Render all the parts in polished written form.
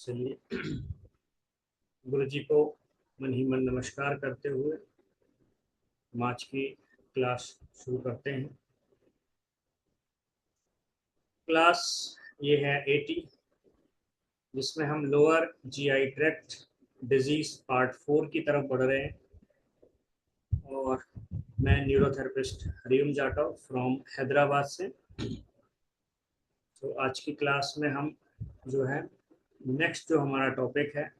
चलिए, गुरु जी को मन ही मन नमस्कार करते हुए हम आज की क्लास शुरू करते हैं। क्लास ये है 80, जिसमें हम lower GI tract disease part 4 की तरफ बढ़ रहे हैं। और मैं न्यूरोथेरेपिस्ट हरिओम जाटव फ्रॉम हैदराबाद से। तो आज की क्लास में हम जो है नेक्स्ट जो हमारा टॉपिक है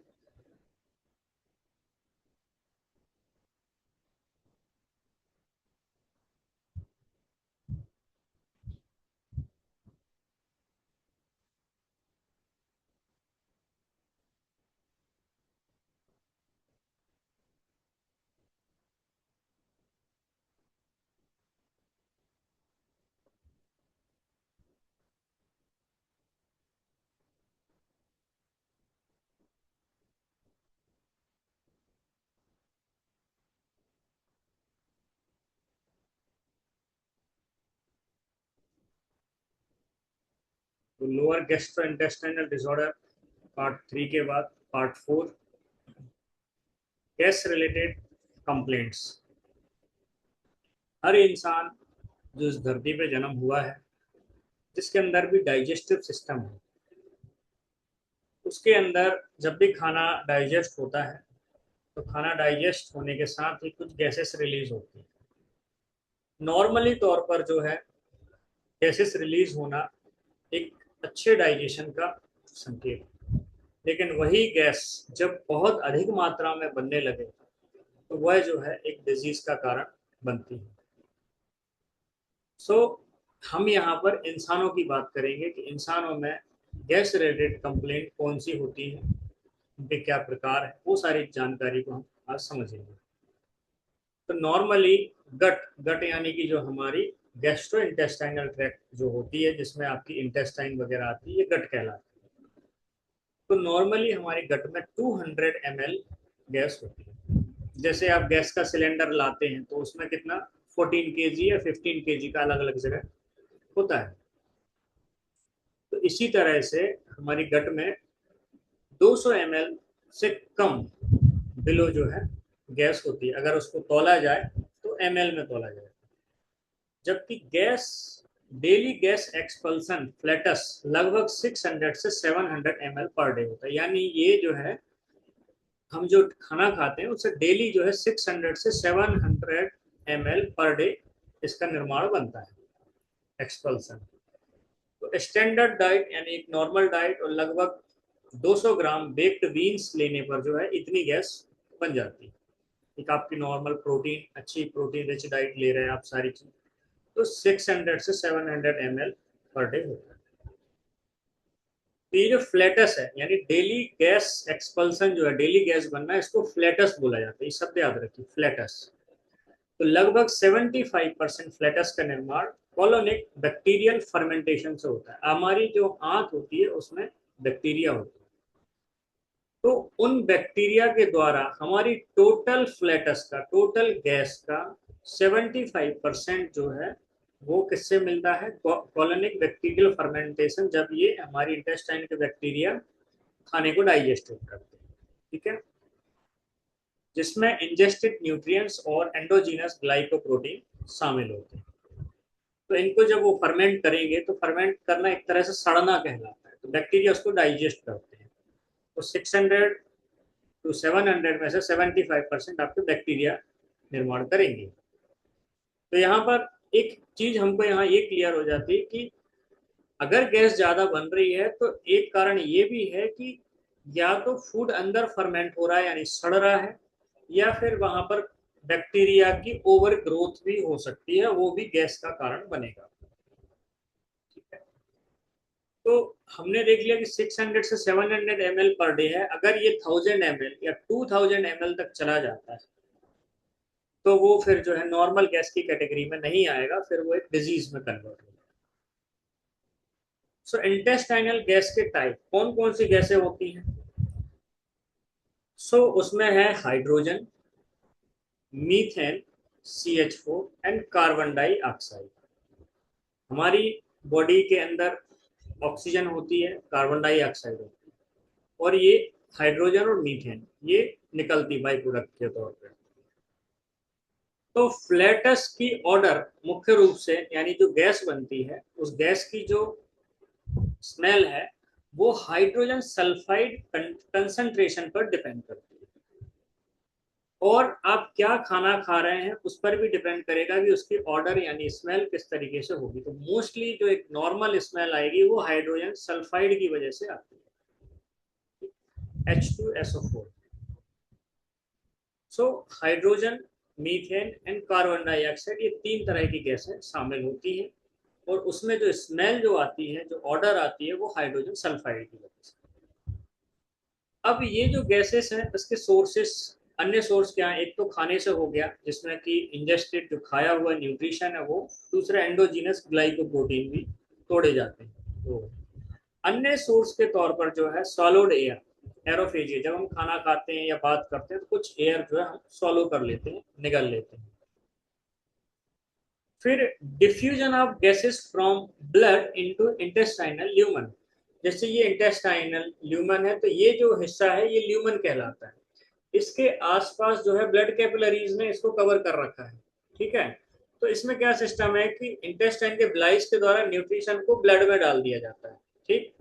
तो lower gastro intestinal disorder part 3 के बाद पार्ट 4 गैस रिलेटेड कंप्लेंट्स। हर इंसान जो इस धरती पे जन्म हुआ है, जिसके अंदर भी डाइजेस्टिव सिस्टम है, उसके अंदर जब भी खाना डाइजेस्ट होता है तो खाना डाइजेस्ट होने के साथ ही कुछ गैसेस रिलीज होती है। नॉर्मली तौर पर जो है गैसेस रिलीज होना एक अच्छे डाइजेशन का संकेत है। लेकिन वही गैस जब बहुत अधिक मात्रा में बनने लगे तो वह जो है एक डिजीज का कारण बनती है। सो हम यहाँ पर इंसानों की बात करेंगे कि इंसानों में गैस रिलेटेड कंप्लेंट कौन सी होती है, उनके क्या प्रकार है, वो सारी जानकारी को हम आज समझेंगे। तो नॉर्मली गट गट यानी कि जो हमारी गैस्ट्रो इंटेस्टाइनल ट्रैक्ट जो होती है, जिसमें आपकी इंटेस्टाइन वगैरह आती है, ये गट कहलाती है। तो नॉर्मली हमारे गट में 200 ml गैस होती है। जैसे आप गैस का सिलेंडर लाते हैं तो उसमें कितना 14 केजी या 15 केजी का अलग अलग जगह होता है। तो इसी तरह से हमारी गट में 200 ml से कम बिलो जो है गैस होती है। अगर उसको तोला जाए तो ml में तोला जाए। जबकि gas daily gas expulsion flats लगभग 600 से 700 ml पर डे होता है। यानी ये जो है हम जो खाना खाते हैं उससे डेली जो है 600 से 700 ml पर डे इसका निर्माण बनता है, एक्सपल्सन। तो स्टैंडर्ड डाइट यानी एक नॉर्मल डाइट और लगभग 200 ग्राम बेक्ड बीन्स लेने पर जो है इतनी गैस बन जाती है। एक आपकी नॉर्मल प्रोटीन, अच्छी प्रोटीन रिच डाइट ले रहे हैं आप सारी चीज, तो 600 से 700 ml पर डे होता है। तो ये जो फ्लैटस है यानी डेली गैस एक्सपल्सन जो है, डेली गैस बनना है, इसको फ्लैटस बोला जाता है। ये शब्द याद रखिए, फ्लैटस। तो लगभग 75% फ्लैटस का निर्माण कॉलोनिक बैक्टीरियल फर्मेंटेशन से होता है। हमारी जो आंत होती है उसमें बैक्टीरिया होती है। तो उन बैक्टीरिया के द्वारा हमारी टोटल फ्लैटस का, टोटल गैस का 75% जो है वो किससे मिलता है? कॉलोनिक बैक्टीरियल फर्मेंटेशन, जब ये हमारी इंटेस्टाइन के बैक्टीरिया खाने को डाइजेस्ट करते हैं। ठीक है, जिसमें इंजेस्टेड न्यूट्रिएंट्स और एंडोजीनस ग्लाइकोप्रोटीन शामिल होते हैं। तो इनको जब वो फर्मेंट करेंगे तो फर्मेंट करना एक तरह से सड़ना कहलाता है। तो बैक्टीरिया उसको डाइजेस्ट करते हैं। तो 600 टू 700 में से 75% आपके बैक्टीरिया निर्माण करेंगे। तो यहाँ पर एक चीज हमको यहाँ ये क्लियर हो जाती है कि अगर गैस ज्यादा बन रही है तो एक कारण ये भी है कि या तो फूड अंदर फर्मेंट हो रहा है यानी सड़ रहा है, या फिर वहां पर बैक्टीरिया की ओवर ग्रोथ भी हो सकती है, वो भी गैस का कारण बनेगा। ठीक है, तो हमने देख लिया कि 600 से 700 ml पर डे है। अगर ये 1000 ml या 2000 ml तक चला जाता है तो वो फिर जो है नॉर्मल गैस की कैटेगरी में नहीं आएगा, फिर वो एक डिजीज में कन्वर्ट होगा। सो इंटेस्टाइनल गैस के टाइप कौन कौन सी गैसें होती हैं? सो उसमें है hydrogen, methane, CH4 and carbon dioxide. हमारी बॉडी के अंदर ऑक्सीजन होती है, कार्बन डाइऑक्साइड होती है। और ये हाइड्रोजन और मीथेन ये निकलती बाई प्रोडक्ट के तौर पे। तो फ्लैटस की ऑर्डर मुख्य रूप से यानी जो गैस बनती है उस गैस की जो स्मेल है वो हाइड्रोजन सल्फाइड कंसंट्रेशन पर डिपेंड करती है। और आप क्या खाना खा रहे हैं उस पर भी डिपेंड करेगा कि उसकी ऑर्डर यानी स्मेल किस तरीके से होगी। तो मोस्टली जो एक नॉर्मल स्मेल आएगी वो हाइड्रोजन सल्फाइड की वजह से आती है, H2SO4। So hydrogen, methane and carbon dioxide ये तीन तरह की गैसें शामिल होती हैं। और उसमें जो स्मेल जो आती है, जो ऑर्डर आती है, वो हाइड्रोजन सल्फाइड की वजह से। अब ये जो गैसेस हैं इसके सोर्सेस, अन्य सोर्स क्या है? एक तो खाने से हो गया जिसमें कि इंजेस्टेड जो खाया हुआ न्यूट्रिशन है वो। दूसरा एंडोजीनस ग्लाइकोप्रोटीन भी तोड़े जाते हैं। तो अन्य सोर्स के तौर पर जो है सॉलिड एयर, एरोफेजिया, जब हम खाना खाते हैं या बात करते हैं तो कुछ एयर जो है हम सॉलो कर लेते हैं, निगल लेते हैं। फिर diffusion of gases from blood into intestinal lumen. जैसे ये इंटेस्टाइनल ल्यूमन है तो ये जो हिस्सा है ये ल्यूमन कहलाता है। इसके आसपास जो है ब्लड कैपिलरीज ने इसको कवर कर रखा है। ठीक है। तो इसमें क्या सिस्टम है कि इंटेस्टाइन के ब्लाइस के द्वारा न्यूट्रिशन को ब्लड में डाल दिया जाता है। ठीक।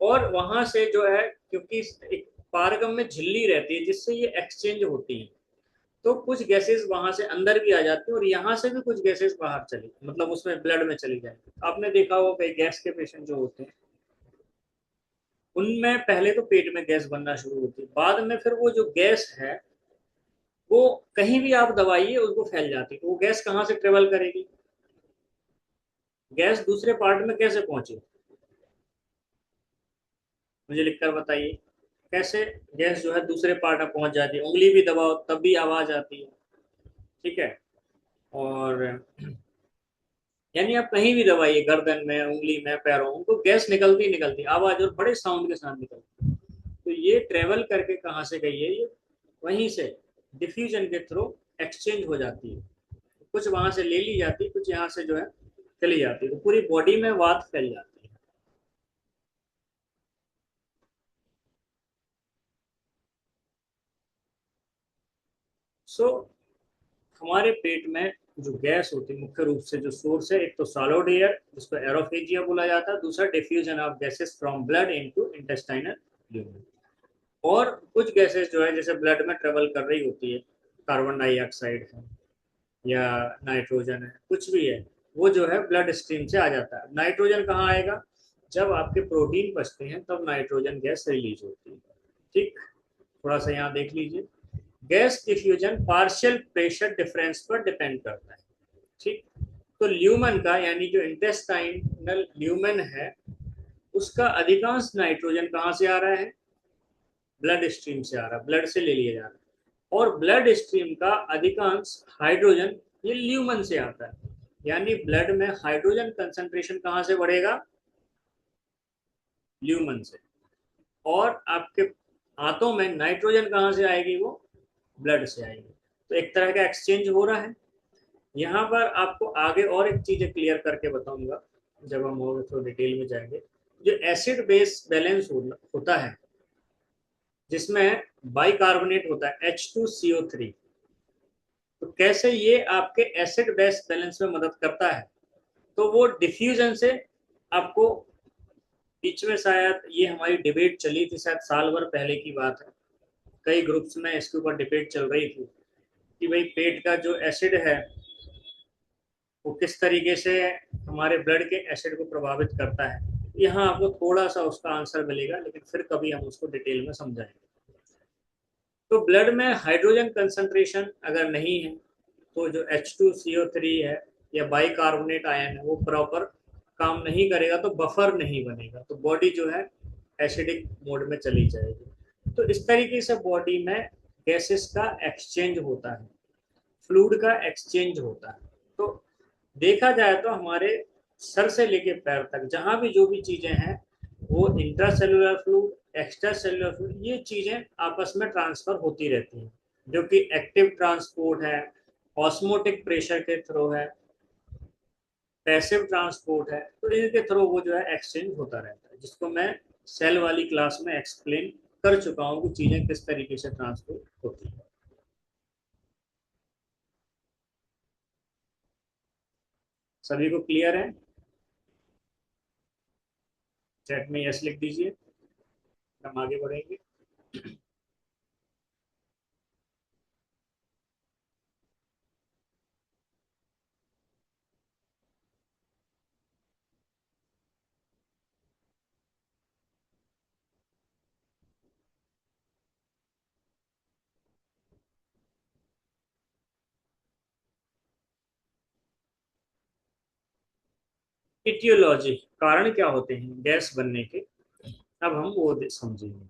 और वहां से जो है, क्योंकि एक पारगम में झिल्ली रहती है जिससे ये एक्सचेंज होती है, तो कुछ गैसेस वहां से अंदर भी आ जाती है और यहाँ से भी कुछ गैसेस बाहर चली, मतलब उसमें ब्लड में चली जाएगी। आपने देखा होगा कई गैस के पेशेंट जो होते हैं उनमें पहले तो पेट में गैस बनना शुरू होती है, बाद में फिर वो जो गैस है वो कहीं भी आप दबाइए उसको फैल जाती है। तो वो गैस कहाँ से ट्रेवल करेगी? गैस दूसरे पार्ट में कैसे पहुंचे? मुझे लिखकर बताइए। कैसे गैस जो है दूसरे पार्ट में पहुंच जाती है? उंगली भी दबाओ तब भी आवाज आती है। ठीक है। और यानी आप कहीं भी दबाइए, गर्दन में, उंगली में, पैरों में, तो गैस निकलती निकलती आवाज और बड़े साउंड के साथ निकलती। तो ये ट्रेवल करके कहाँ से गई है? ये वहीं से डिफ्यूजन के थ्रू एक्सचेंज हो जाती है। कुछ वहां से ले ली जाती है, कुछ यहाँ से जो है चली जाती है, तो पूरी बॉडी में वात फैल जाती है। सो हमारे पेट में जो गैस होती है मुख्य रूप से जो सोर्स है, एक तो सॉलिड एयर जिसको एरोफेजिया बोला जाता है, दूसरा diffusion of gases from blood into intestinal lumen. और कुछ गैसेस जो है जैसे ब्लड में ट्रेवल कर रही होती है, कार्बन डाइऑक्साइड है या नाइट्रोजन है, कुछ भी है, वो जो है ब्लड स्ट्रीम से आ जाता है। नाइट्रोजन कहाँ आएगा? जब आपके प्रोटीन बचते हैं तब नाइट्रोजन गैस रिलीज होती है। ठीक। थोड़ा सा यहाँ देख लीजिए। Gas diffusion partial pressure difference पर डिपेंड करता है। ठीक। तो ल्यूमन का यानी जो इंटेस्टाइनल ल्यूमन है उसका अधिकांश नाइट्रोजन कहाँ से आ रहा है? ब्लड स्ट्रीम से आ रहा है, ब्लड से ले लिया जा रहा है। और ब्लड स्ट्रीम का अधिकांश हाइड्रोजन ये ल्यूमन से आता है। यानी ब्लड में हाइड्रोजन कंसंट्रेशन कहाँ से बढ़ेगा? ल्यूमन से। और आपके हाथों में नाइट्रोजन कहाँ से आएगी? वो ब्लड से आएगी। तो एक तरह का एक्सचेंज हो रहा है। यहाँ पर आपको आगे और एक चीज क्लियर करके बताऊंगा जब हम और थोड़ा डिटेल में जाएंगे। जो एसिड बेस बैलेंस होता है जिसमें बाइकार्बोनेट होता है H2CO3, तो कैसे ये आपके एसिड बेस बैलेंस में मदद करता है? तो वो डिफ्यूजन से आपको, बीच में शायद ये हमारी डिबेट चली थी, शायद साल भर पहले की बात है, कई ग्रुप्स में इसके ऊपर डिबेट चल रही थी कि भाई पेट का जो एसिड है वो किस तरीके से हमारे ब्लड के एसिड को प्रभावित करता है। यहाँ आपको थोड़ा सा उसका आंसर मिलेगा लेकिन फिर कभी हम उसको डिटेल में समझाएंगे। तो ब्लड में हाइड्रोजन कंसंट्रेशन अगर नहीं है तो जो H2CO3 है या बाइकार्बोनेट आयन है वो प्रॉपर काम नहीं करेगा, तो बफर नहीं बनेगा, तो बॉडी जो है एसिडिक मोड में चली जाएगी। तो इस तरीके से बॉडी में गैसेस का एक्सचेंज होता है, फ्लूइड का एक्सचेंज होता है। तो देखा जाए तो हमारे सर से लेके पैर तक जहां भी जो भी चीजें हैं वो intra cellular fluid, extra cellular fluid, ये चीजें आपस में ट्रांसफर होती रहती हैं, जो कि एक्टिव ट्रांसपोर्ट है, ऑस्मोटिक प्रेशर के थ्रू है, पैसिव ट्रांसपोर्ट है। तो इनके थ्रू वो जो है एक्सचेंज होता रहता है, जिसको मैं सेल वाली क्लास में एक्सप्लेन कर चुका हूँ कि चीजें किस तरीके से ट्रांसपोर्ट होती है। सभी को क्लियर है? चैट में यस लिख दीजिए, हम आगे बढ़ेंगे। इटियोलॉजी, कारण क्या होते हैं गैस बनने के, अब हम वो समझेंगे।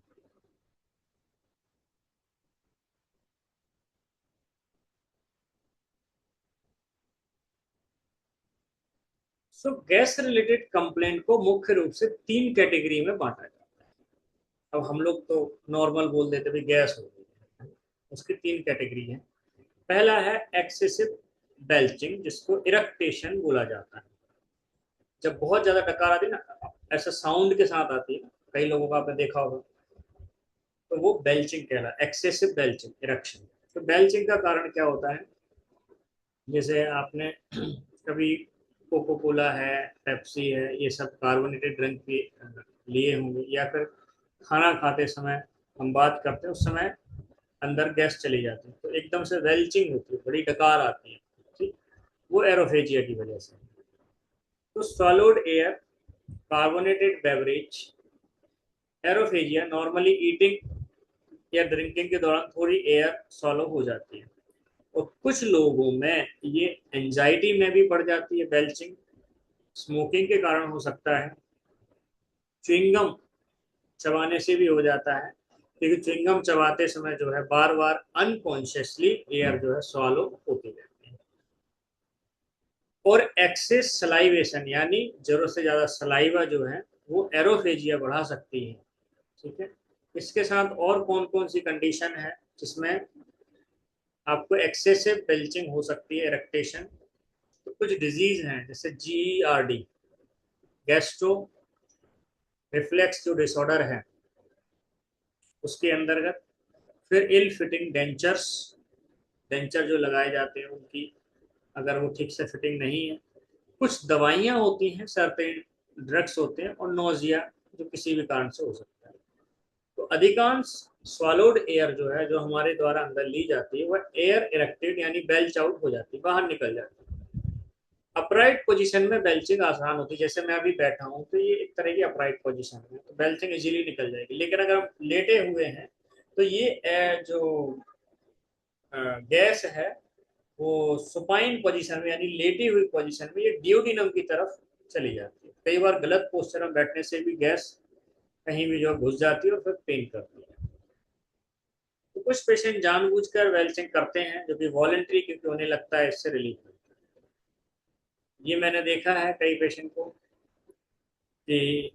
सो गैस रिलेटेड कंप्लेंट को मुख्य रूप से 3 कैटेगरी में बांटा जाता है। अब हम लोग तो नॉर्मल बोल देते भाई गैस हो गई, उसकी 3 कैटेगरी है। पहला है एक्सेसिव बेल्चिंग, जिसको इरेक्टेशन बोला जाता है। जब बहुत ज्यादा डकार आती है ना, ऐसा साउंड के साथ आती है ना, कई लोगों का आपने देखा होगा, तो वो बेल्चिंग कहला, एक्सेसिव बेल्चिंग, इरेक्शन। तो बेल्चिंग का कारण क्या होता है, जैसे आपने कभी कोको कोला है, पेप्सी है, ये सब कार्बोनेटेड ड्रिंक भी लिए होंगे, या फिर खाना खाते समय हम बात करते हैं, उस समय अंदर गैस चली जाती है तो एकदम से वेल्चिंग होती है, बड़ी डकार आती है। ठीक, वो एरोफेजिया की वजह से। तो solid air, carbonated beverage, aerophagia, normally eating या ड्रिंकिंग के दौरान थोड़ी एयर सॉलो हो जाती है। और कुछ लोगों में ये एंजाइटी में भी बढ़ जाती है बेल्चिंग, स्मोकिंग के कारण हो सकता है, च्युइंगम चबाने से भी हो जाता है, क्योंकि च्युइंगम चबाते समय जो है बार बार अनकॉन्शियसली एयर जो है सॉलो होती रहती है। और एक्सेस सलाइवेशन, यानी जरूरत से ज्यादा सलाइवा जो है वो एरोफेजिया बढ़ा सकती है। ठीक है, इसके साथ और कौन कौन सी कंडीशन है जिसमें आपको एक्सेसिव बेल्चिंग हो सकती है, इरेक्टेशन? तो कुछ डिजीज हैं जैसे GERD, गैस्ट्रो रिफ्लेक्स जो डिसऑर्डर है उसके अंतर्गत। फिर इल फिटिंग डेंचर्स, डेंचर जो लगाए जाते हैं उनकी अगर वो ठीक से फिटिंग नहीं है। कुछ दवाइयाँ होती हैं, सर्टेन ड्रग्स होते हैं, और नोजिया जो किसी भी कारण से हो सकता है। तो अधिकांश स्वालोड एयर जो है, जो हमारे द्वारा अंदर ली जाती है, वह एयर इरेक्टेड यानी बेल्च आउट हो जाती है, बाहर निकल जाती है। अपराइट पोजीशन में बेल्चिंग आसान होती है, जैसे मैं अभी बैठा हूँ तो ये एक तरह की अपराइट पोजीशन है, तो बेल्चिंग इजीली निकल जाएगी। लेकिन अगर हम लेटे हुए हैं तो ये जो गैस है वो सुपाइन पोजीशन में यानी लेटी हुई पोजीशन में ये डियोडिनम की तरफ चली जाती है। कई बार गलत पोस्चर में बैठने से भी गैस कहीं भी जो घुस जाती है और फिर पेन करती है। तो कुछ पेशेंट जानबूझकर वेल्चिंग करते हैं, जो कि वॉलेंट्री क्योंकि उन्हें लगता है इससे रिलीफ मिलता है। ये मैंने देखा है कई पेशेंट को कि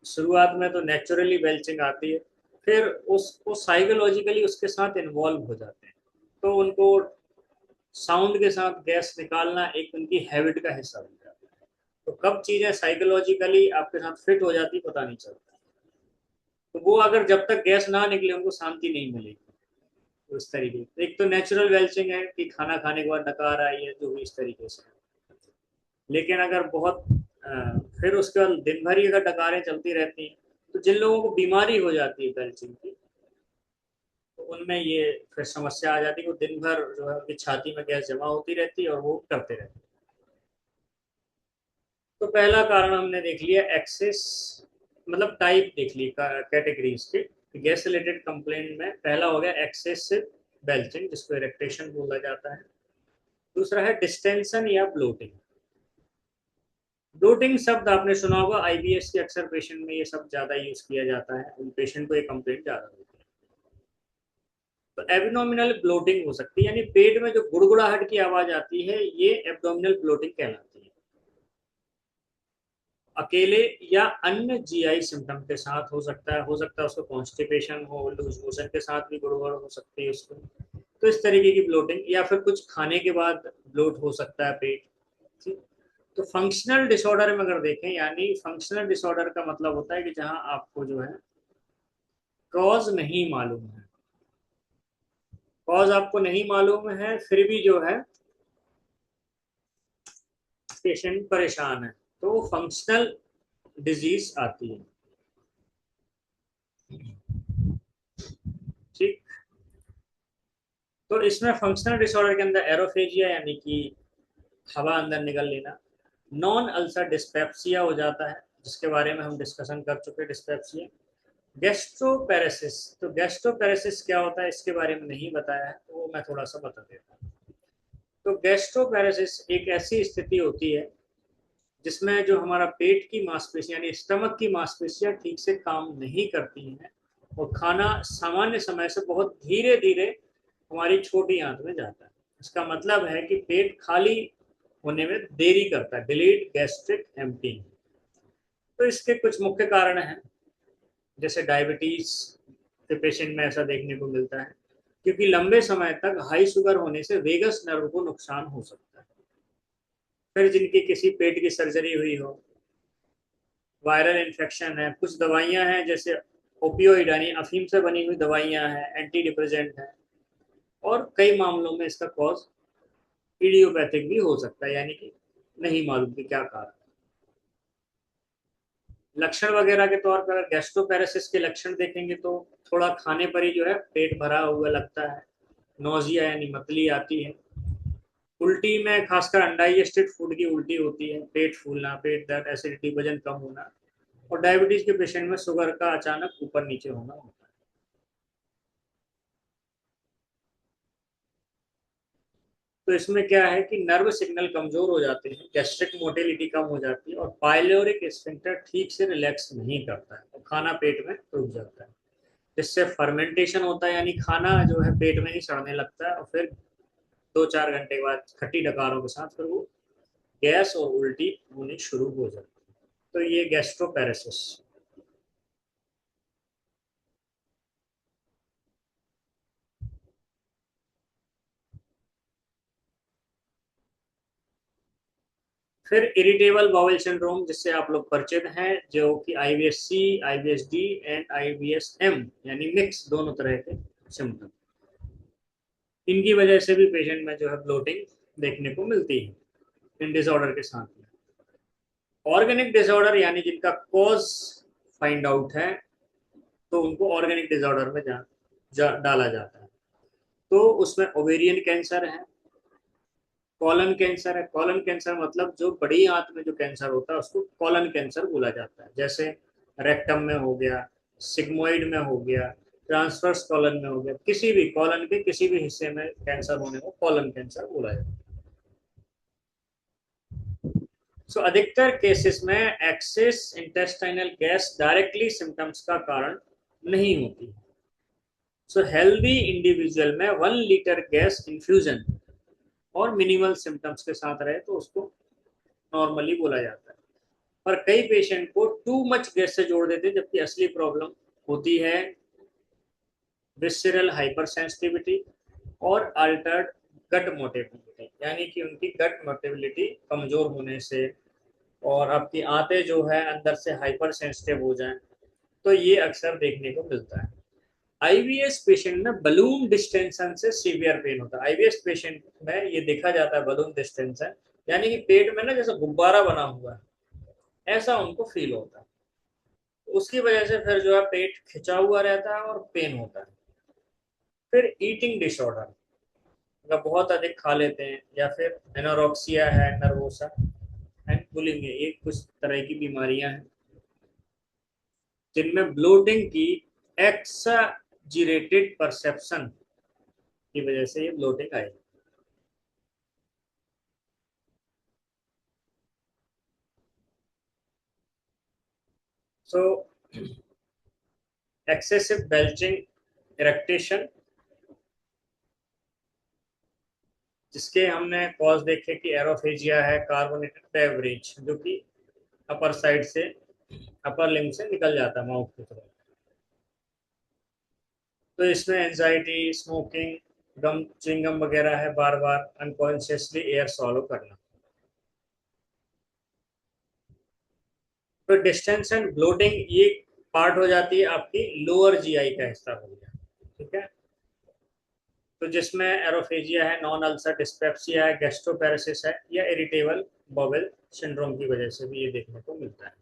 शुरुआत में तो नेचुरली बेल्चिंग आती है, फिर उसको साइकोलॉजिकली उसके साथ इन्वॉल्व हो जाते हैं, तो उनको साउंड के साथ गैस निकालना एक उनकी हैबिट का हिस्सा बन जाता है। तो कब चीजें साइकोलॉजिकली आपके साथ फिट हो जाती पता नहीं चलता। तो वो अगर जब तक गैस ना निकले उनको शांति नहीं मिलेगी। तो इस तरीके से एक तो नेचुरल वेल्चिंग है कि खाना खाने के बाद डकार आई है, जो भी इस तरीके से। लेकिन अगर बहुत फिर उसके बाद दिन भर ही अगर डकारें चलती रहती हैं, तो जिन लोगों को बीमारी हो जाती है बेल्चिंग की, तो उनमें ये फिर समस्या आ जाती है। वो दिन भर जो है उनकी छाती में गैस जमा होती रहती है और वो करते रहते हैं। तो पहला कारण हमने देख लिया एक्सेस, मतलब टाइप देख ली कैटेगरीज के गैस रिलेटेड कंप्लेंट में। पहला हो गया एक्सेसिव बेल्चिंग, जिसको इरेक्टेशन बोला जाता है। दूसरा है डिस्टेंशन या ब्लोटिंग। ब्लोटिंग शब्द आपने सुना होगा, IBS के अक्सर पेशेंट में ये सब ज्यादा यूज किया जाता है, उन पेशेंट को ये कंप्लेंट ज्यादा होती है। तो एब्डोमिनल ब्लोटिंग हो सकती है, यानी पेट में जो गुड़गुड़ाहट की आवाज आती है, ये एब्डोमिनल ब्लोटिंग कहलाती है। अकेले या अन्य GI सिम्टम के साथ हो सकता है, उसको कॉन्स्टिपेशन हो, लूज मोशन के साथ भी गड़बड़ हो सकती है उसको। तो इस तरीके की ब्लोटिंग, या फिर कुछ खाने के बाद ब्लोट हो सकता है पेट। ठीक, तो फंक्शनल डिसऑर्डर में अगर देखें, यानी फंक्शनल डिसऑर्डर का मतलब होता है कि जहां आपको जो है कॉज नहीं मालूम है, कॉज आपको नहीं मालूम है, फिर भी जो है पेशेंट परेशान है, तो वो फंक्शनल डिजीज आती है। ठीक। तो इसमें फंक्शनल डिसऑर्डर के अंदर एरोफेजिया यानी कि हवा अंदर निकल लेना, नॉन अल्सर डिस्पेप्सिया हो जाता है, जिसके बारे में हम डिस्कशन कर चुके हैं, डिस्पेप्सिया। गैस्ट्रोपेरेसिस, तो गैस्ट्रोपेरेसिस क्या होता है इसके बारे में नहीं बताया है, तो वो मैं थोड़ा सा बता देता हूँ। तो गैस्ट्रोपेरेसिस एक ऐसी स्थिति होती है जिसमें जो हमारा पेट की मांसपेशी यानी स्टमक की मांसपेशियां ठीक से काम नहीं करती हैं, और खाना सामान्य समय से बहुत धीरे धीरे हमारी छोटी आंत में जाता है। इसका मतलब है कि पेट खाली होने में देरी करता है, डिलेड गैस्ट्रिक एम्प्टिंग। तो इसके कुछ मुख्य कारण हैं, जैसे डायबिटीज के पेशेंट में ऐसा देखने को मिलता है, क्योंकि लंबे समय तक हाई शुगर होने से वेगस नर्व को नुकसान हो सकता है। फिर जिनकी किसी पेट की सर्जरी हुई हो, वायरल इन्फेक्शन है, कुछ दवाइयां हैं जैसे ओपियोइड यानी अफीम से बनी हुई दवाइयां हैं, एंटी डिप्रेसेंट है, और कई मामलों में इसका कॉज इडियोपैथिक भी हो सकता है, यानी कि नहीं मालूम कि क्या कारण। लक्षण वगैरह के तौर पर अगर गैस्ट्रोपेरेसिस के लक्षण देखेंगे तो थोड़ा खाने पर ही जो है पेट भरा हुआ लगता है, नोजिया यानी मतली आती है, उल्टी में खासकर अनडाइजेस्टेड फूड की उल्टी होती है, पेट फूलना, पेट दर्द, एसिडिटी, वजन कम होना, और डायबिटीज के पेशेंट में शुगर का अचानक ऊपर नीचे होना होता है। तो इसमें क्या है कि नर्व सिग्नल कमजोर हो जाते हैं, गैस्ट्रिक मोटिलिटी कम हो जाती है, और पाइलोरिक स्फिंक्टर ठीक से रिलैक्स नहीं करता है, और खाना पेट में रुक जाता है, जिससे फर्मेंटेशन होता है, यानी खाना जो है पेट में ही सड़ने लगता है, और फिर 2-4 घंटे के बाद खट्टी डकारों के साथ फिर वो गैस और उल्टी होनी शुरू हो जाती है। तो ये गैस्ट्रोपेरेसिस। फिर इरिटेबल बाउल सिंड्रोम, जिससे आप लोग परिचित हैं, जो कि IBS-C, IBS-D एंड IBS-M यानी मिक्स दोनों तरह के सिम्टम, इनकी वजह से भी पेशेंट में जो है ब्लोटिंग देखने को मिलती है इन डिसऑर्डर के साथ में। ऑर्गेनिक डिसऑर्डर यानी जिनका कॉज फाइंड आउट है, तो उनको ऑर्गेनिक डिसऑर्डर में डाला जाता है। तो उसमें ओवेरियन कैंसर है, कॉलन कैंसर है। कॉलन कैंसर मतलब जो बड़ी आंत में जो कैंसर होता है उसको कॉलन कैंसर बोला जाता है, जैसे रेक्टम में हो गया, सिग्मोइड में हो गया, ट्रांसवर्स कॉलन में हो गया, किसी भी कॉलन के किसी भी हिस्से में कैंसर होने को कॉलन कैंसर बोला जाता है। सो अधिकतर केसेस में excess intestinal gas directly symptoms का कारण नहीं होती। सो हेल्दी इंडिविजुअल में 1 लीटर गैस इन्फ्यूजन और मिनिमल सिम्टम्स के साथ रहे तो उसको नॉर्मली बोला जाता है। पर कई पेशेंट को टू मच गैस से जोड़ देते हैं, जबकि असली प्रॉब्लम होती है विसरल हाइपर सेंसिटिविटी और अल्टर्ड गट मोटिविटी, यानी कि उनकी गट मोटिविटी कमजोर होने से, और आपकी आंतें जो है अंदर से हाइपर सेंसिटिव हो जाएं, तो ये अक्सर देखने को मिलता है। IBS पेशेंट में बलून डिस्टेंशन से सीवियर पेन होता है। IBS पेशेंट में ये देखा जाता है बलून डिस्टेंशन, यानी कि पेट में ना जैसे गुब्बारा बना हुआ है, ऐसा उनको फील होता है। उसकी वजह से फिर जो है पेट खिंचा हुआ रहता है और पेन होता है। फिर ईटिंग डिसऑर्डर, अगर बहुत अधिक खा लेते हैं, या फिर एनोरेक्सिया है, नर्वोसा एंड बुलिमिया, ये कुछ तरह की बीमारियां हैं जिनमें ब्लोटिंग की एक्सजीरेटेड परसेप्शन की वजह से ये ब्लोटिंग आई। सो एक्सेसिव बेल्चिंग, इरेक्टेशन, जिसके हमने कॉज देखे कि एरोफेजिया है, कार्बोनेटेड बेवरेज जो कि अपर साइड से, अपर लिम्ब से निकल जाता है माउथ की तरफ। तो इसमें एंजाइटी, स्मोकिंग, गम च्युइंगम वगैरह है, बार बार अनकॉन्शियसली एयर सॉलो करना। तो डिस्टेंस एंड ब्लोटिंग ये पार्ट हो जाती है आपकी लोअर जीआई का हिस्सा हो गया, ठीक है। तो जिसमें एरोफेजिया है, नॉन अल्सर डिस्पेप्सिया है, गैस्ट्रोपेरेसिस है, या इरिटेबल बॉवेल सिंड्रोम की वजह से भी ये देखने को मिलता है।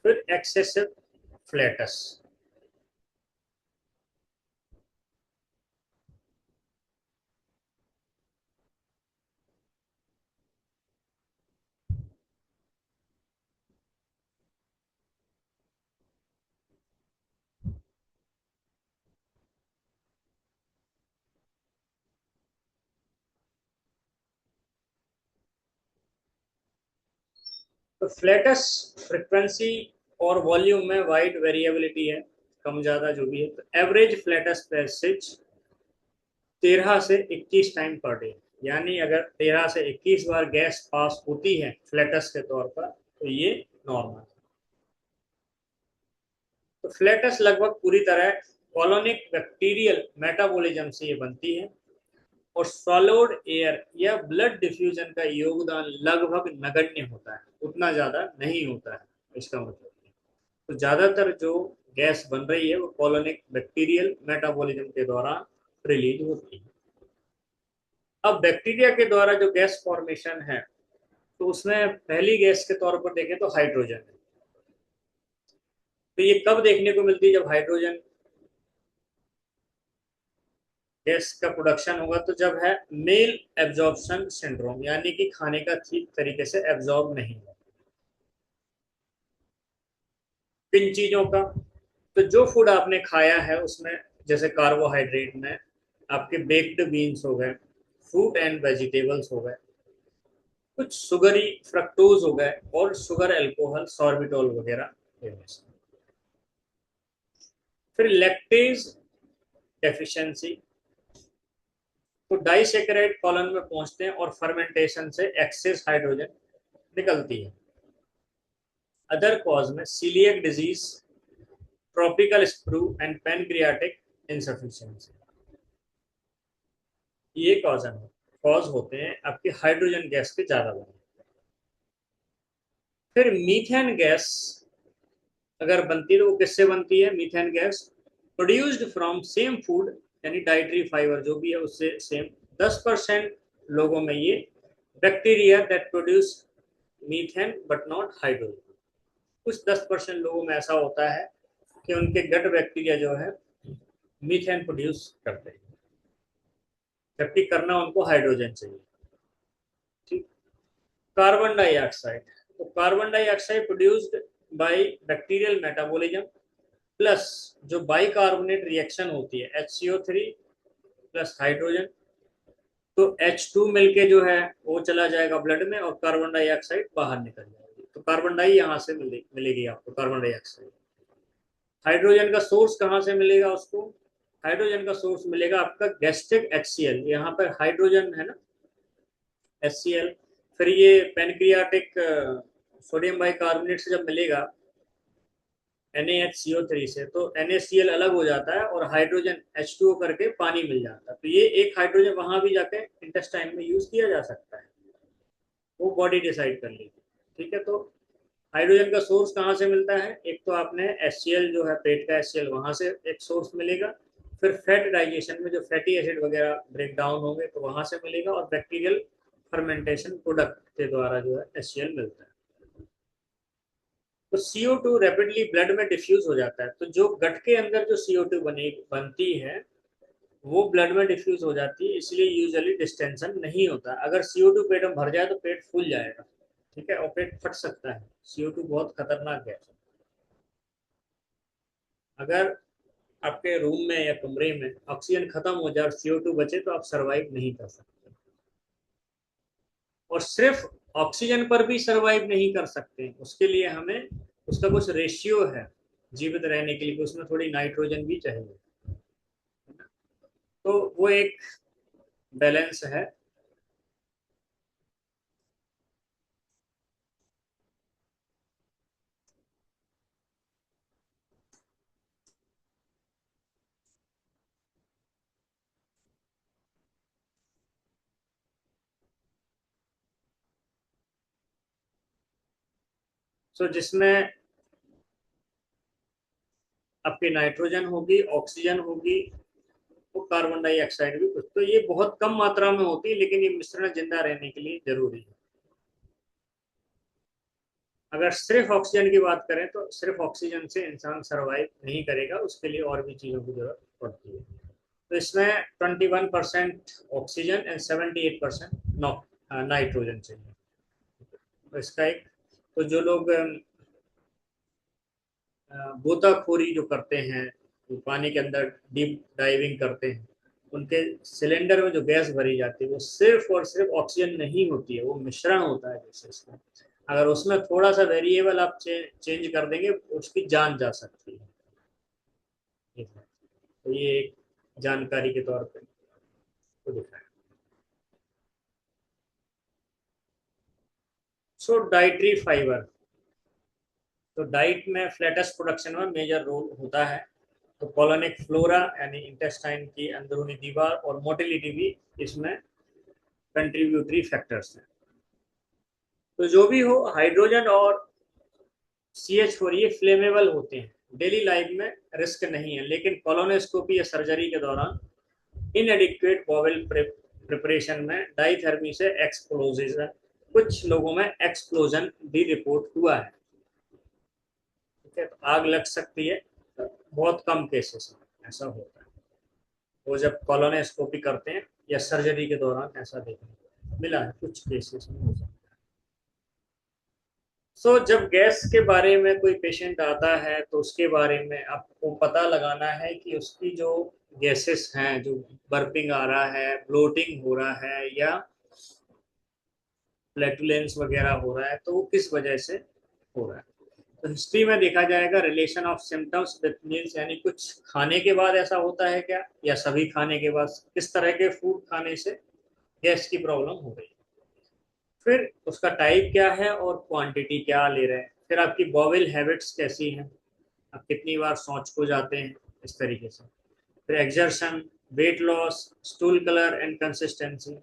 फिर एक्सेसिव फ्लैटस। तो फ्लैटस फ्रिक्वेंसी और वॉल्यूम में वाइड वेरिएबिलिटी है, कम ज़्यादा जो भी है। तो एवरेज फ्लैटस पैसेज 13 से 21 टाइम पर डे, यानी अगर 13 से 21 बार गैस पास होती है फ्लैटस के तौर पर, तो ये नॉर्मल। तो फ्लैटस लगभग पूरी तरह कॉलोनिक बैक्टीरियल मेटाबॉलिज्म से ये बनती है, और सॉलिड एयर या ब्लड डिफ्यूजन का योगदान लगभग नगण्य होता है, उतना ज्यादा नहीं होता है, इसका मतलब। तो ज्यादातर जो गैस बन रही है वो कॉलोनिक बैक्टीरियल मेटाबॉलिज्म के दौरान रिलीज होती है। अब बैक्टीरिया के द्वारा जो गैस फॉर्मेशन है, तो उसमें पहली गैस के तौर पर देखें तो हाइड्रोजन है। तो ये कब देखने को मिलती है? जब हाइड्रोजन गैस का प्रोडक्शन होगा, तो जब है मेल एब्जॉर्प्शन सिंड्रोम, यानी कि खाने का ठीक तरीके से एब्जॉर्ब नहीं हो। किन चीजों का? तो जो फूड आपने खाया है उसमें, जैसे कार्बोहाइड्रेट में आपके बेक्ड बीन्स हो गए, फ्रूट एंड वेजिटेबल्स हो गए, कुछ सुगरी फ्रक्टोज हो गए, और शुगर अल्कोहल सॉर्बिटोल वगैरह। फिर लैक्टेज डेफिशिएंसी, तो डाइसेकेराइड कॉलन में पहुंचते हैं और फर्मेंटेशन से एक्सेस हाइड्रोजन निकलती है। अदर कॉज में coeliac disease, tropical sprue and pancreatic insufficiency, ये कॉज होते हैं आपके हाइड्रोजन गैस के ज्यादा बनने। फिर मीथेन गैस अगर बनती है तो वो किससे बनती है? Methane gas produced from same food, यानी डाइटरी फाइबर जो भी है उससे सेम। 10% लोगों में ये bacteria that produce methane but not hydrogen, कुछ 10% लोगों में ऐसा होता है कि उनके गट बैक्टीरिया जो है मीथेन प्रोड्यूस करते हैं, जबकि करना उनको हाइड्रोजन चाहिए, ठीक। कार्बन डाइऑक्साइड, तो carbon dioxide produced by bacterial metabolism, plus जो बाइकार्बोनेट रिएक्शन होती है HCO3 प्लस हाइड्रोजन, तो H2 मिलके जो है वो चला जाएगा ब्लड में, और कार्बन डाइऑक्साइड बाहर निकल जाएगी। तो कार्बन डाई यहाँ से मिलेगी आपको, कार्बन डाइऑक्साइड। हाइड्रोजन का सोर्स कहाँ से मिलेगा उसको? हाइड्रोजन का सोर्स मिलेगा आपका गैस्ट्रिक HCl, यहाँ पर हाइड्रोजन है ना, HCl। फिर ये पेनक्रियाटिक सोडियम बाइकार्बोनेट से जब मिलेगा NaHCO3 से, तो NaCl अलग हो जाता है और हाइड्रोजन H2O करके पानी मिल जाता है। तो ये एक हाइड्रोजन वहां भी जाके इंटेस्टाइन में यूज किया जा सकता है, वो बॉडी डिसाइड कर लेगी, ठीक है। तो हाइड्रोजन का सोर्स कहाँ से मिलता है? एक तो आपने HCl जो है पेट का HCl, वहां से एक सोर्स मिलेगा। फिर फैट डाइजेशन में जो फैटी एसिड वगैरह ब्रेक डाउन होंगे तो वहां से मिलेगा, और बैक्टीरियल फर्मेंटेशन प्रोडक्ट के द्वारा जो है HCl मिलता है। तो CO2 रैपिडली ब्लड में डिफ्यूज हो जाता है, तो जो गट के अंदर जो CO2 बनती है वो ब्लड में डिफ्यूज हो जाती है, इसलिए यूजुअली डिस्टेंशन नहीं होता। अगर CO2 पेट में भर जाए तो पेट फूल जाएगा, ठीक है, और पेट फट सकता है। CO2 बहुत खतरनाक गैस है। अगर आपके रूम में या कमरे में ऑक्सीजन खत्म हो जाए और CO2 बचे, तो आप सरवाइव नहीं कर सकते। और सिर्फ ऑक्सीजन पर भी सरवाइव नहीं कर सकते, उसके लिए हमें उसका कुछ रेशियो है। जीवित रहने के लिए उसमें थोड़ी नाइट्रोजन भी चाहिए। तो वो एक बैलेंस है। सो जिसमें आपकी नाइट्रोजन होगी, ऑक्सीजन होगी, वो कार्बन डाइऑक्साइड भी कुछ, तो ये बहुत कम मात्रा में होती है, लेकिन ये मिश्रण जिंदा रहने के लिए जरूरी है। अगर सिर्फ ऑक्सीजन की बात करें तो सिर्फ ऑक्सीजन से इंसान सरवाइव नहीं करेगा, उसके लिए और भी चीजों की जरूरत पड़ती है। तो इसमें 21% ऑक्सीजन एंड 78% नाइट्रोजन चाहिए। तो इसका एक, तो जो लोग गोताखोरी जो करते हैं, जो पानी के अंदर डीप डाइविंग करते हैं, उनके सिलेंडर में जो गैस भरी जाती है वो सिर्फ और सिर्फ ऑक्सीजन नहीं होती है, वो मिश्रण होता है जैसे इसका। अगर उसमें थोड़ा सा वेरिएबल आप चेंज कर देंगे, उसकी जान जा सकती है। तो ये एक जानकारी के तौर पे तो दिखाया। सो डाइटरी फाइबर, तो डाइट में फ्लैटस प्रोडक्शन में मेजर रोल होता है। तो कॉलोनिक फ्लोरा यानी इंटेस्टाइन की अंदरूनी दीवार और मोटिलिटी भी इसमें कंट्रीब्यूटरी फैक्टर्स हैं। तो जो भी हो, हाइड्रोजन और CH4 ये फ्लेमेबल होते हैं, डेली लाइफ में रिस्क नहीं है, लेकिन कोलोनोस्कोपी या सर्जरी के दौरान इनएडिक्वेट बॉवेल प्रिपरेशन में डाइथर्मी से एक्सप्लोजन, कुछ लोगों में एक्सप्लोजन भी रिपोर्ट हुआ है। ठीक है, तो आग लग सकती है, बहुत कम केसेस में ऐसा होता है। वो जब कॉलोनोस्कोपी करते हैं या सर्जरी के दौरान ऐसा देखने को मिला है, कुछ केसेस में हो सकता है। जब गैस के बारे में कोई पेशेंट आता है तो उसके बारे में आपको पता लगाना है कि उसकी जो गैसेस हैं, जो बर्पिंग आ रहा है, ब्लोटिंग हो रहा है, या फ्लैटुलेंस वगैरह हो रहा है, तो वो किस वजह से हो रहा है। तो हिस्ट्री में देखा जाएगा relation of symptoms with meals, यानी कुछ खाने के बाद ऐसा होता है क्या, या सभी खाने के बाद, किस तरह के फूड खाने से गैस की प्रॉब्लम हो गई। फिर उसका टाइप क्या है और क्वांटिटी क्या ले रहे हैं। फिर आपकी बॉवेल हैबिट्स कैसी हैं, आप कितनी बार शौच को जाते हैं, इस तरीके से। फिर exertion, weight loss, stool colour and consistency,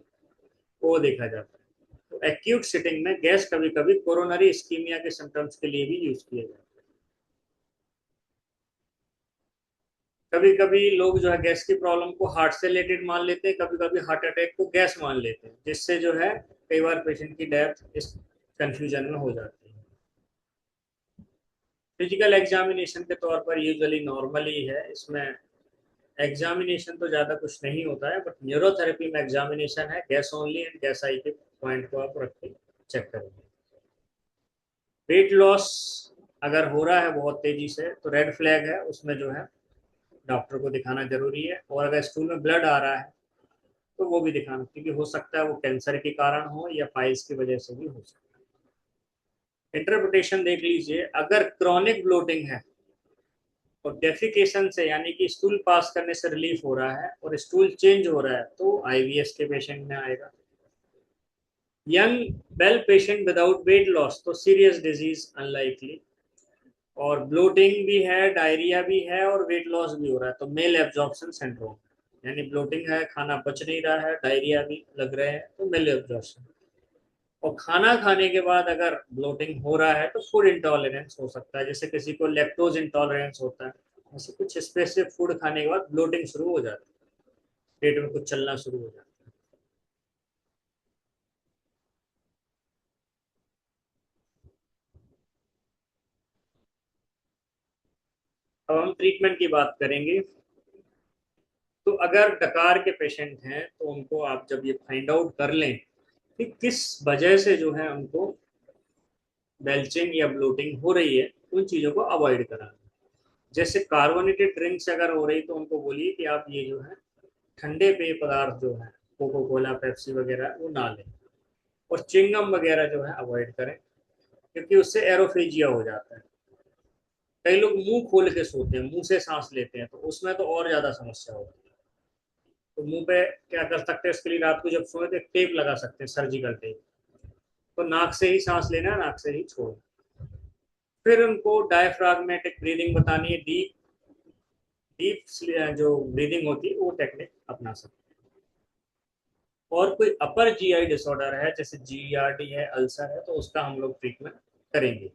वो देखा जाता है। तो एक्यूट सिटिंग में गैस कभी कभी कोरोनरी इस्कीमिया के सिम्टम्स के लिए भी यूज किया जाता है। कभी कभी लोग जो है गैस की प्रॉब्लम को हार्ट से रिलेटेड मान लेते हैं, कभी कभी हार्ट अटैक को गैस मान लेते हैं, जिससे जो है कई बार पेशेंट की डेथ इस कंफ्यूजन में हो जाती है। फिजिकल एग्जामिनेशन के तौर पर यूजुअली नॉर्मल ही है, इसमें एग्जामिनेशन तो ज़्यादा कुछ नहीं होता है, बट न्यूरोथेरेपी में एग्जामिनेशन है, गैस ओनली एंड गैस आई के पॉइंट को आप रख के चेक करेंगे। वेट लॉस अगर हो रहा है बहुत तेजी से तो रेड फ्लैग है, उसमें जो है डॉक्टर को दिखाना जरूरी है। और अगर स्टूल में ब्लड आ रहा है तो वो भी दिखाना, क्योंकि हो सकता है वो कैंसर के कारण हो या पाइल्स की वजह से भी हो सकता है। इंटरप्रिटेशन देख लीजिए, अगर क्रॉनिक ब्लोटिंग है और डेफिकेशन से, यानी कि स्टूल पास करने से रिलीफ हो रहा है और स्टूल चेंज हो रहा है, तो IBS के पेशेंट में आएगा। Young well patient without weight loss तो सीरियस डिजीज अनलाइकली। और ब्लोटिंग भी है, डायरिया भी है और वेट लॉस भी हो रहा है, तो मेल एब्जॉर्प्शन सिंड्रोम, यानी ब्लोटिंग है, खाना पच नहीं रहा है, डायरिया भी लग रहे हैं, तो मेल एब्जॉर्प्शन। और खाना खाने के बाद अगर ब्लोटिंग हो रहा है तो फूड इंटॉलरेंस हो सकता है, जैसे किसी को लैक्टोज इंटॉलरेंस होता है, ऐसे कुछ स्पेसिफिक फूड खाने के बाद ब्लोटिंग शुरू हो जाती है, पेट में कुछ चलना शुरू हो जाता है। अब हम ट्रीटमेंट की बात करेंगे। तो अगर डकार के पेशेंट हैं तो उनको आप जब ये फाइंड आउट कर लें कि किस वजह से जो है उनको बेल्चिंग या ब्लोटिंग हो रही है, उन चीज़ों को अवॉइड कराना। जैसे कार्बोनेटेड ड्रिंक्स अगर हो रही तो उनको बोलिए कि आप ये जो है ठंडे पेय पदार्थ जो है, कोको कोला, पेप्सी वगैरह, वो ना लें। और चिंगम वगैरह जो है अवॉइड करें, क्योंकि उससे एरोफेजिया हो जाता है। कई लोग मुंह खोल के सोते हैं, मुंह से सांस लेते हैं, तो उसमें तो और ज्यादा समस्या होती है। तो मुंह पे क्या कर सकते हैं, इसके लिए रात को जब सोए तो एक टेप लगा सकते हैं, सर्जिकल टेप। तो नाक से ही सांस लेना है, नाक से ही छोड़ना। फिर उनको डायफ्रागमेटिक ब्रीदिंग बतानी है, डीप डीप जो ब्रीदिंग होती है वो टेक्निक अपना सकते हैं। और कोई अपर जीआई डिसऑर्डर है, जैसे जीईआरडी है, अल्सर है, तो उसका हम लोग ट्रीटमेंट करेंगे।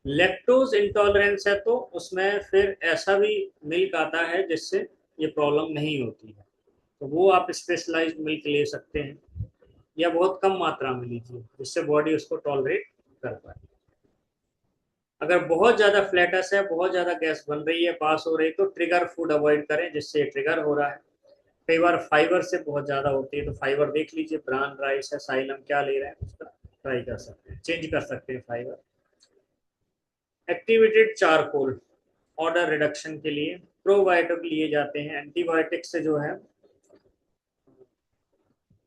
लैक्टोज इंटॉलरेंस है तो उसमें फिर ऐसा भी मिल्क आता है जिससे ये प्रॉब्लम नहीं होती है, तो वो आप स्पेशलाइज्ड मिल्क ले सकते हैं, या बहुत कम मात्रा में लीजिए जिससे बॉडी उसको टॉलरेट कर पाए। अगर बहुत ज्यादा फ्लैटस है, बहुत ज्यादा गैस बन रही है, पास हो रही है, तो ट्रिगर फूड अवॉइड करें जिससे ट्रिगर हो रहा है। कई बार फाइबर से बहुत ज्यादा होती है, तो फाइबर देख लीजिए, ब्राउन राइस है, साइलम क्या ले रहे हैं, उसका ट्राई कर सकते हैं, चेंज कर सकते हैं fibre. Activated charcoal order reduction के लिए, प्रोबायोटिक लिए जाते हैं। एंटीबायोटिक से जो है,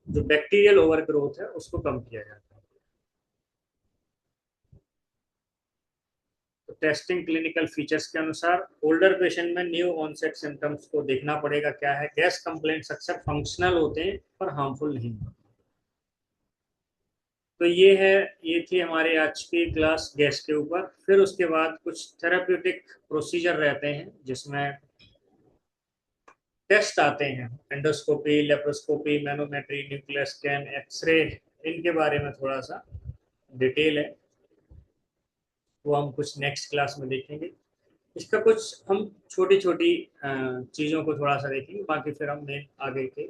जो बैक्टीरियल ओवर ग्रोथ है उसको कम किया जाता है। तो टेस्टिंग क्लिनिकल फीचर्स के अनुसार ओल्डर पेशेंट में न्यू ऑनसेट सिम्टम्स को देखना पड़ेगा, क्या है। गैस कंप्लेंट्स अक्सर फंक्शनल होते हैं पर हार्मफुल नहीं होते। तो ये है, ये थी हमारे आज की क्लास गैस के ऊपर। फिर उसके बाद कुछ थेराप्यूटिक प्रोसीजर रहते हैं जिसमें टेस्ट आते हैं, endoscopy, laparoscopy, manometry, nuclear scan, x ray. इनके बारे में थोड़ा सा डिटेल है, वो हम कुछ नेक्स्ट क्लास में देखेंगे। इसका कुछ हम छोटी छोटी चीज़ों को थोड़ा सा देखेंगे, बाकी फिर हम मेन आगे के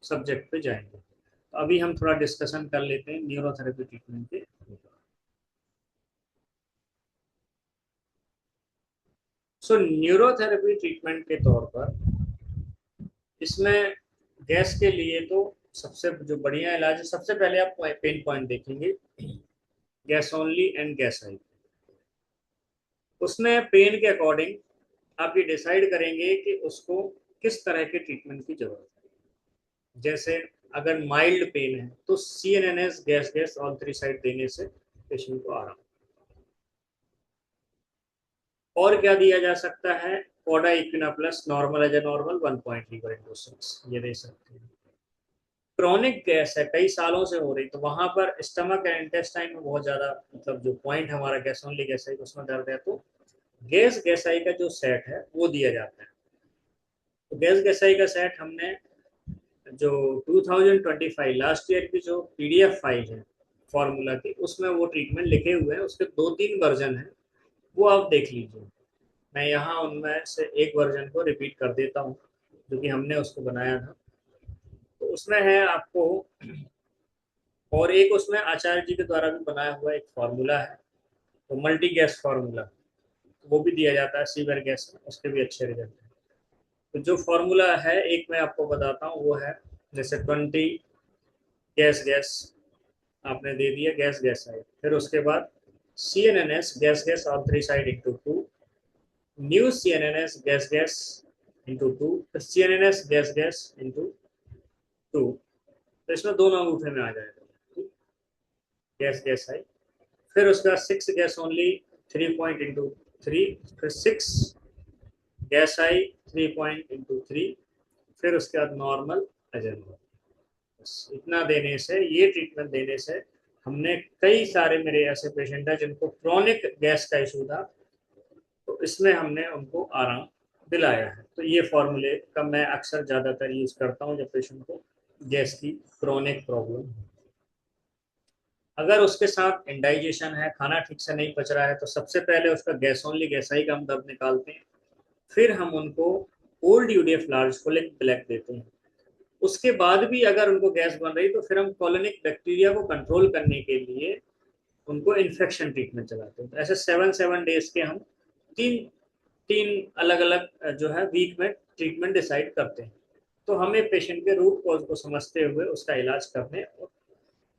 सब्जेक्ट पे जाएंगे। तो अभी हम थोड़ा डिस्कशन कर लेते हैं न्यूरोथेरेपी ट्रीटमेंट के। सो न्यूरोथेरेपी ट्रीटमेंट के तौर पर इसमें गैस के लिए तो सबसे जो बढ़िया इलाज है, सबसे पहले आप पेन पॉइंट देखेंगे, गैस ओनली एंड गैस आई। उसमें पेन के अकॉर्डिंग आप ये डिसाइड करेंगे कि उसको किस तरह के ट्रीटमेंट की जरूरत है। जैसे अगर माइल्ड पेन है तो CNNS gas gas all three side देने से पेशेंट को आराम। और क्या दिया जा सकता है, cauda equina plus, normal age a normal 1 liver into 6, ये दे सकते हैं। क्रॉनिक गैस है, कई सालों से हो रही, तो वहां पर स्टमक एंड इंटेस्टाइन में बहुत ज्यादा, मतलब जो पॉइंट हमारा गैस ओनली गैस है उसमें दर्द है, तो गैस गैसाई का जो सेट है वो दिया जाता है। तो गैस गैसाई का सेट हमने जो 2025 लास्ट ईयर की जो PDF फाइल है फॉर्मूला की, उसमें वो ट्रीटमेंट लिखे हुए हैं, उसके 2-3 वर्जन है, वो आप देख लीजिए। मैं यहाँ उनमें से एक वर्जन को रिपीट कर देता हूँ जो कि हमने उसको बनाया था। तो उसमें है आपको, और एक उसमें आचार्य जी के द्वारा भी बनाया हुआ एक फॉर्मूला है, तो मल्टी गैस फार्मूला, तो वो भी दिया जाता है सीवर गैस में, उसके भी अच्छे रिजल्ट हैं। तो जो फार्मूला है एक मैं आपको बताता हूँ, वो है जैसे 20 गैस गैस आपने दे दिया, गैस गैस साइड, फिर उसके बाद CNNS gas gas all three side into 2, new CNNS gas gas into 2, फिर CNNS गैस गैस इंटू 2। तो इसमें दोनों अंगूठे में आ जाएगा गैस गैस साइड। फिर उसका 6 गैस ओनली 3 पॉइंट इंटू 3, फिर 6 गैस आई 3 पॉइंट इंटू 3, फिर उसके बाद नॉर्मल एजेंडा। बस इतना देने से, ये ट्रीटमेंट देने से, हमने कई सारे मेरे ऐसे पेशेंट हैं जिनको क्रॉनिक गैस का इशू था, तो इसमें हमने उनको आराम दिलाया है। तो ये फॉर्मूले का मैं अक्सर ज़्यादातर यूज करता हूँ जब पेशेंट को गैस की क्रॉनिक प्रॉब्लम। अगर उसके साथ इंडाइजेशन है, खाना ठीक से नहीं पच रहा है, तो सबसे पहले उसका गैस ओनली गैसाई का हम दर्द निकालते हैं। फिर हम उनको old UDF large folic black देते हैं। उसके बाद भी अगर उनको गैस बन रही तो फिर हम कॉलोनिक बैक्टीरिया को कंट्रोल करने के लिए उनको इन्फेक्शन ट्रीटमेंट चलाते हैं। तो ऐसे 7-7 डेज के हम तीन तीन अलग अलग जो है वीक में ट्रीटमेंट डिसाइड करते हैं। तो हमें पेशेंट के रूट कॉज को समझते हुए उसका इलाज करने, और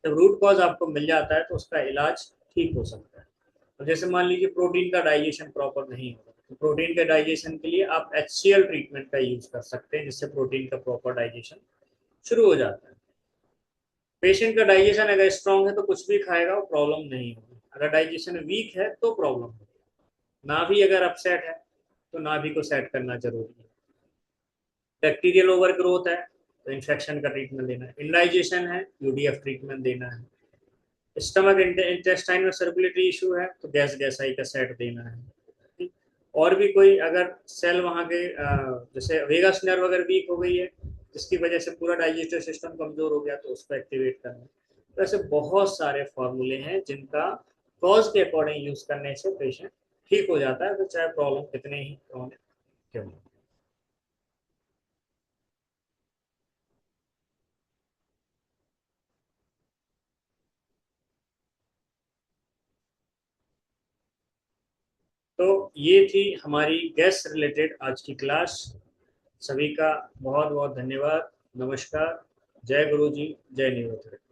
जब रूट कॉज आपको मिल जाता है तो उसका इलाज ठीक हो सकता है। तो जैसे मान लीजिए प्रोटीन का डाइजेशन प्रॉपर नहीं होगा, तो प्रोटीन के डाइजेशन के लिए आप HCl ट्रीटमेंट का यूज कर सकते हैं, जिससे प्रोटीन का प्रॉपर डाइजेशन शुरू हो जाता है। पेशेंट का डाइजेशन अगर स्ट्रांग है तो कुछ भी खाएगा वो प्रॉब्लम नहीं होगी, अगर डाइजेशन वीक है तो प्रॉब्लम होगी। नाभि अगर अपसेट है तो नाभि को सेट करना जरूरी है। बैक्टीरियल ओवर ग्रोथ है तो इन्फेक्शन का ट्रीटमेंट देना है। इंडाइजेशन है, यूडीएफ ट्रीटमेंट देना है। स्टमक इंटेस्टाइन में सर्कुलेटरी इशू है तो गैस गैसाई का सेट देना है। ठीक? और भी कोई अगर सेल वहाँ के जैसे वेगस नर्व अगर वीक हो गई है जिसकी वजह से पूरा डाइजेस्टिव सिस्टम कमजोर हो गया तो उसको एक्टिवेट करना है। तो ऐसे बहुत सारे फॉर्मूले हैं जिनका कॉज के अकॉर्डिंग यूज करने से पेशेंट ठीक हो जाता है, तो चाहे प्रॉब्लम कितने ही क्रॉनिक क्यों ना। तो ये थी हमारी गैस रिलेटेड आज की क्लास। सभी का बहुत बहुत धन्यवाद। नमस्कार। जय गुरु जी, जय न्यूरोथेरेपी।